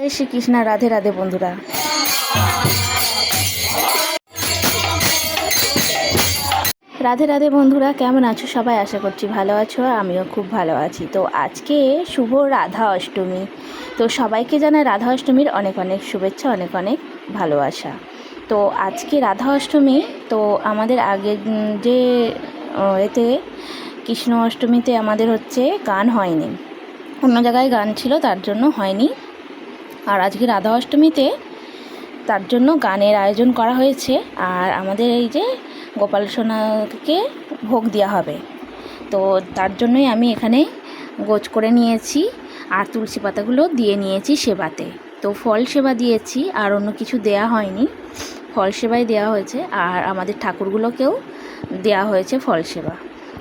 জয় শ্রীকৃষ্ণ। রাধে রাধে বন্ধুরা। রাধে রাধে বন্ধুরা, কেমন আছো সবাই? আশা করছি ভালো আছো, আমিও খুব ভালো আছি। তো আজকে শুভ রাধা অষ্টমী। তো সবাইকে জানাই রাধা অষ্টমীর অনেক অনেক শুভেচ্ছা, অনেক অনেক ভালোবাসা। তো আজকে রাধা অষ্টমী। তো আমাদের আগে যে এতে কৃষ্ণ অষ্টমীতে আমাদের হচ্ছে গান হয়নি, অন্য জায়গায় গান ছিল, তার জন্য হয়নি। আর আজকে রাধা অষ্টমীতে তার জন্য গানের আয়োজন করা হয়েছে। আর আমাদের এই যে গোপাল সোনাকে ভোগ দেওয়া হবে, তো তার জন্যই আমি এখানে গোছ করে নিয়েছি আর তুলসী পাতাগুলো দিয়ে নিয়েছি সেবাতে। তো ফল সেবা দিয়েছি, আর অন্য কিছু দেয়া হয়নি, ফল সেবাই দেওয়া হয়েছে। আর আমাদের ঠাকুরগুলোকেও দেওয়া হয়েছে ফল সেবা।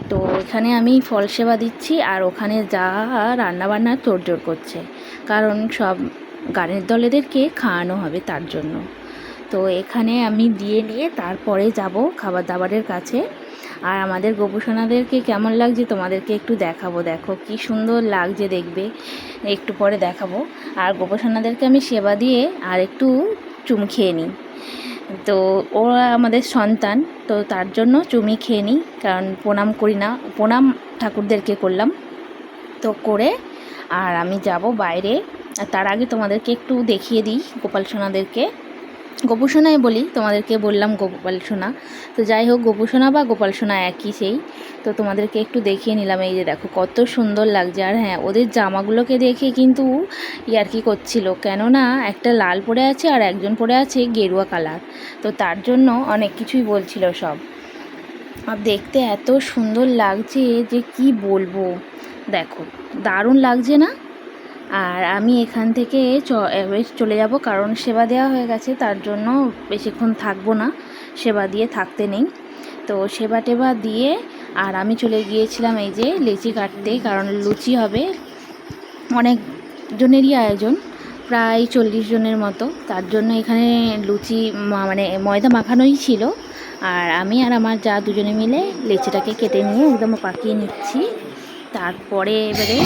তো এখানে আমি ফল সেবা দিচ্ছি, আর ওখানে যা রান্নাবান্নার তোড়জোড় করছে, কারণ সব গানের দলেদেরকে খাওয়ানো হবে তার জন্য। তো এখানে আমি দিয়ে নিয়ে তারপরে যাব খাবার দাবারের কাছে। আর আমাদের গোপুসোনাদেরকে কেমন লাগছে তোমাদেরকে একটু দেখাবো। দেখো কি সুন্দর লাগছে, দেখবে একটু পরে দেখাবো। আর গোপুসোনাদেরকে আমি সেবা দিয়ে আর একটু চুম খেয়ে নিই। তো ওরা আমাদের সন্তান, তো তার জন্য চুমি খেয়ে নিই, কারণ প্রণাম করি না, প্রণাম ঠাকুরদেরকে করলাম। তো করে আর আমি যাব বাইরে। আর তার আগে তোমাদেরকে একটু দেখিয়ে দিই গোপাল সোনাদেরকে। গোপুসোনাই বলি, তোমাদেরকে বললাম গোপাল সোনা। তো যাই হোক, গোপুসোনা বা গোপাল সোনা একই সেই। তো তোমাদেরকে একটু দেখিয়ে নিলাম। এই যে দেখো কত সুন্দর লাগছে। আর হ্যাঁ, ওদের জামাগুলোকে দেখে কিন্তু ইয়ার্কি করছিল, কেননা একটা লাল পরে আছে আর একজন পরে আছে গেরুয়া কালার। তো তার জন্য অনেক কিছুই বলছিল সব। আর দেখতে এত সুন্দর লাগছে যে কি বলবো, দেখো দারুণ লাগছে না? আর আমি এখান থেকে চলে যাব, কারণ সেবা দেওয়া হয়ে গেছে, তার জন্য বেশিক্ষণ থাকবো না, সেবা দিয়ে থাকতে নেই। তো সেবা টেবা দিয়ে আর আমি চলে গিয়েছিলাম এই যে লেচি কাটতে, কারণ লুচি হবে। অনেক জনেরই আয়োজন, প্রায় 40 জনের মতো, তার জন্য এখানে লুচি মানে ময়দা মাখানোই ছিল। আর আমি আর আমার যা দুজনে মিলে লেচিটাকে কেটে নিয়ে একদম পাকিয়ে নিচ্ছি। তারপরে এবারে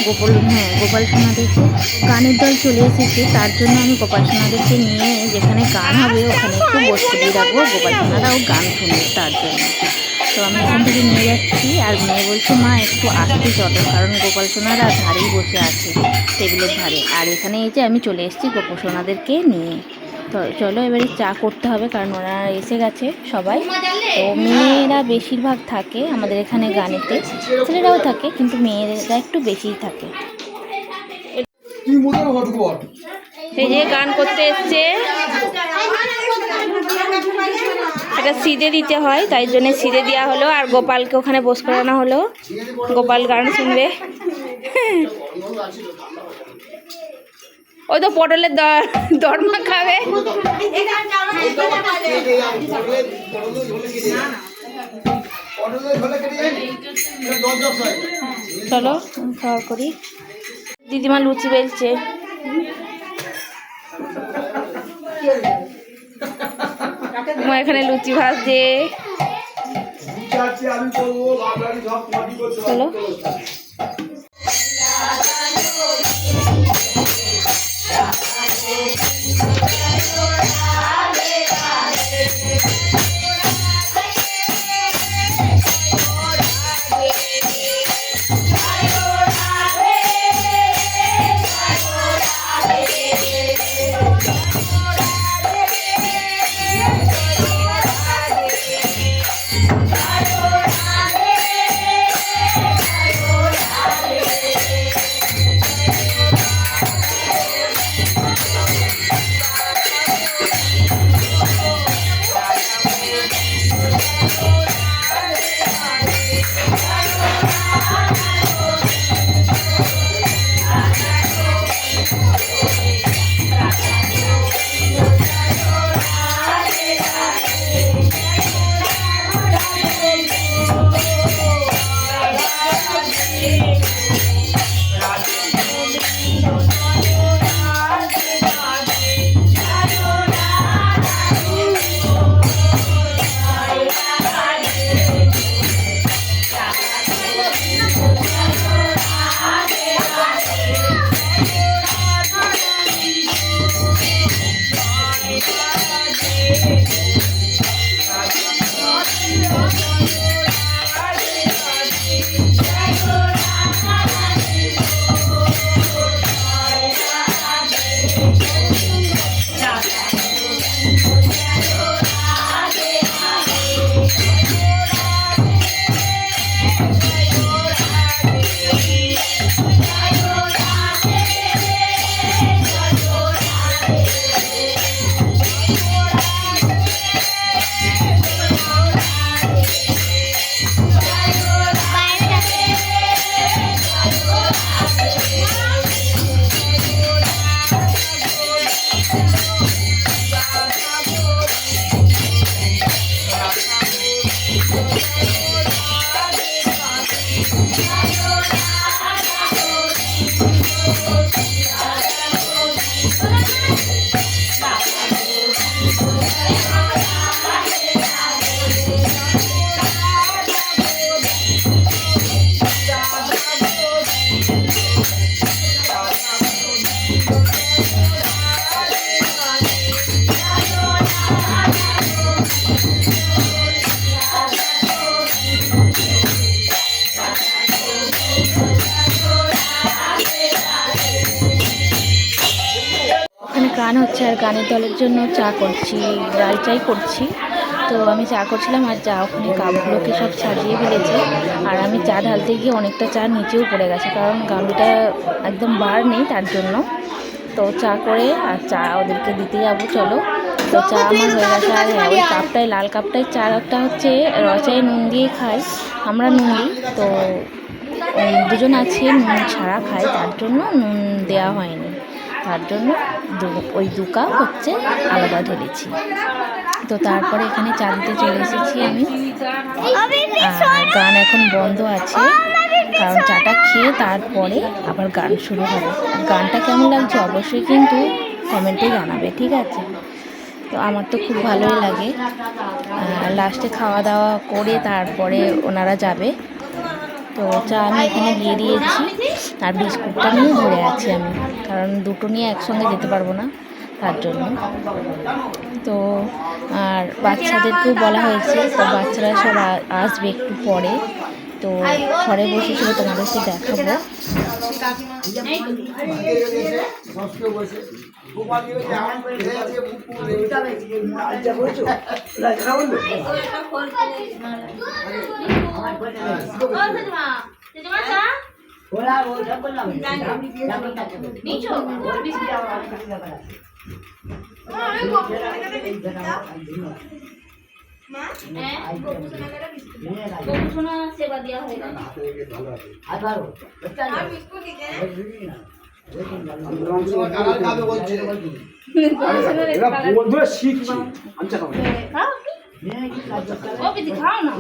গোপাল সোনাদেরকে, গানের দল চলে এসেছে, তার জন্য আমি গোপাল সোনাদেরকে নিয়ে যেখানে গান হবে ওখানে একটু বসতে দিয়ে রাখবো, গোপাল সোনারাও গান শুনবে তার জন্য। তো আমি এখান থেকে নিয়ে যাচ্ছি, আর মেয়ে বলছে মা একটু আসতে চলো, কারণ গোপাল সোনারা ধারেই বসে আছে টেবিলের ধারে। আর এখানে এই যে আমি চলে এসেছি গোপাল সোনাদেরকে নিয়ে। তো চলো এবারে চা করতে হবে, কারণ ওরা এসে গেছে সবাই। তো মেয়েরা বেশিরভাগ থাকে আমাদের এখানে গানেতে, ছেলেরাও থাকে, কিন্তু মেয়েরা একটু বেশিই থাকে। এই যে গান করতে এসছে, এটা সিদে দিতে হয়, তাই জন্য সিদে দেওয়া হলো। আর গোপালকে ওখানে বস করানো হলো, গোপাল গান শুনবে। ওই তো পটলের দরমা খাবে। চলো খাওয়া করি। দিদিমা লুচি বেলছে। এখানে লুচি ভাজছে। চলো গান হচ্ছে আর গানের দলের জন্য চা করছি, লাল চাই করছি। তো আমি চা করছিলাম আর চা ওখানে কাপগুলোকে সব সাজিয়ে ফেলেছে। আর আমি চা ঢালতে গিয়ে অনেকটা চা নিচেও পড়ে গেছে, কারণ গামলিটা একদম বার নেই তার জন্য। তো চা করে আর চা ওদেরকে দিতে যাবো, চলো। তো চা আমার হয়ে গেছে। আর হ্যাঁ, ওই কাপটায়, লাল কাপটায় চাটা হচ্ছে রচায় নুন দিয়ে খাই, আমরা নুন দিই। তো দুজন আছে নুন ছাড়া খাই, তার জন্য নুন দেওয়া হয়নি, তার জন্য ওই 2 কাপ হচ্ছে আলাদা ঢেলেছি। তো তারপরে এখানে চা দিতে চলে এসেছি আমি। আর গান এখন বন্ধ আছে, কারণ চাটা খেয়ে তারপরে আবার গান শুরু হবে। গানটা কেমন লাগছে অবশ্যই কিন্তু কমেন্টে জানাবে, ঠিক আছে? তো আমার তো খুব ভালোই লাগে। লাস্টে খাওয়া দাওয়া করে তারপরে ওনারা যাবে। তো চা আমি এখানে দিয়ে দিয়েছি, আর বিস্কুটটা নিয়ে ধরে আছি আমি, কারণ দুটো নিয়ে একসঙ্গে যেতে পারবো না, তার জন্য। তো আর বাচ্চাদেরকেও বলা হয়েছে, তো বাচ্চারা সব আসবে একটু পরে। তো ঘরে বসেছিল, তোমাদেরকে দেখাবো। সেবা দেওয়া হয়ে বন্ধুরা শিখছি খাও না।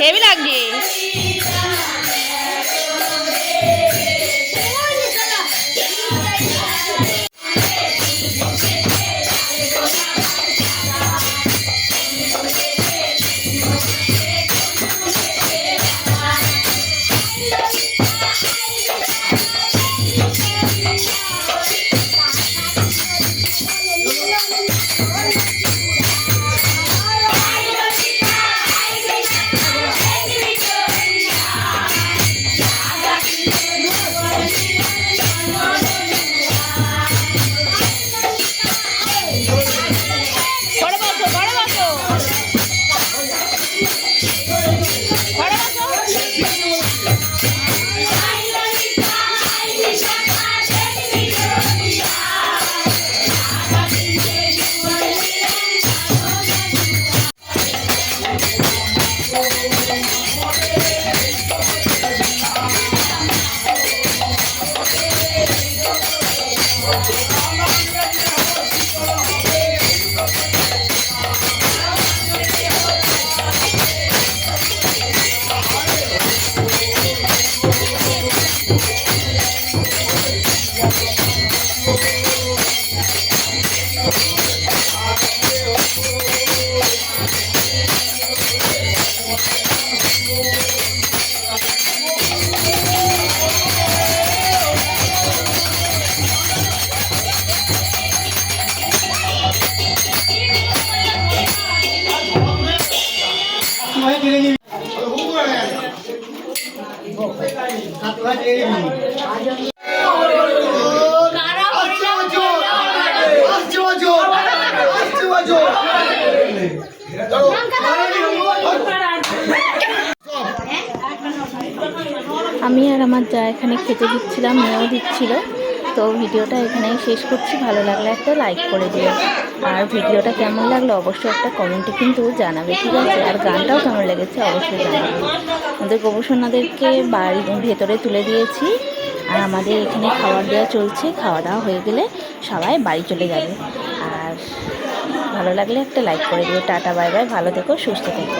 হেভি লাগছে। আমি আর আমার যা এখানে খেতে দিচ্ছিলাম, মেয়েও দিচ্ছিল। তো ভিডিওটা এখানেই শেষ করছি। ভালো লাগলে একটা লাইক করে দিও, আর ভিডিওটা কেমন লাগলো অবশ্যই একটা কমেন্টে কিন্তু জানাবে, ঠিক আছে? আর গানটাও কেমন লেগেছে অবশ্যই জানাবে। আমাদের গোবরসোনাদেরকে বাড়ির ভেতরে তুলে দিয়েছি, আর আমাদের এখানে খাবার দেওয়া চলছে। খাওয়া দাওয়া হয়ে গেলে সবাই বাড়ি চলে যাবে। আর ভালো লাগলে একটা লাইক করে দিও। টাটা, বাই বাই, ভালো থেকো, সুস্থ থেকো।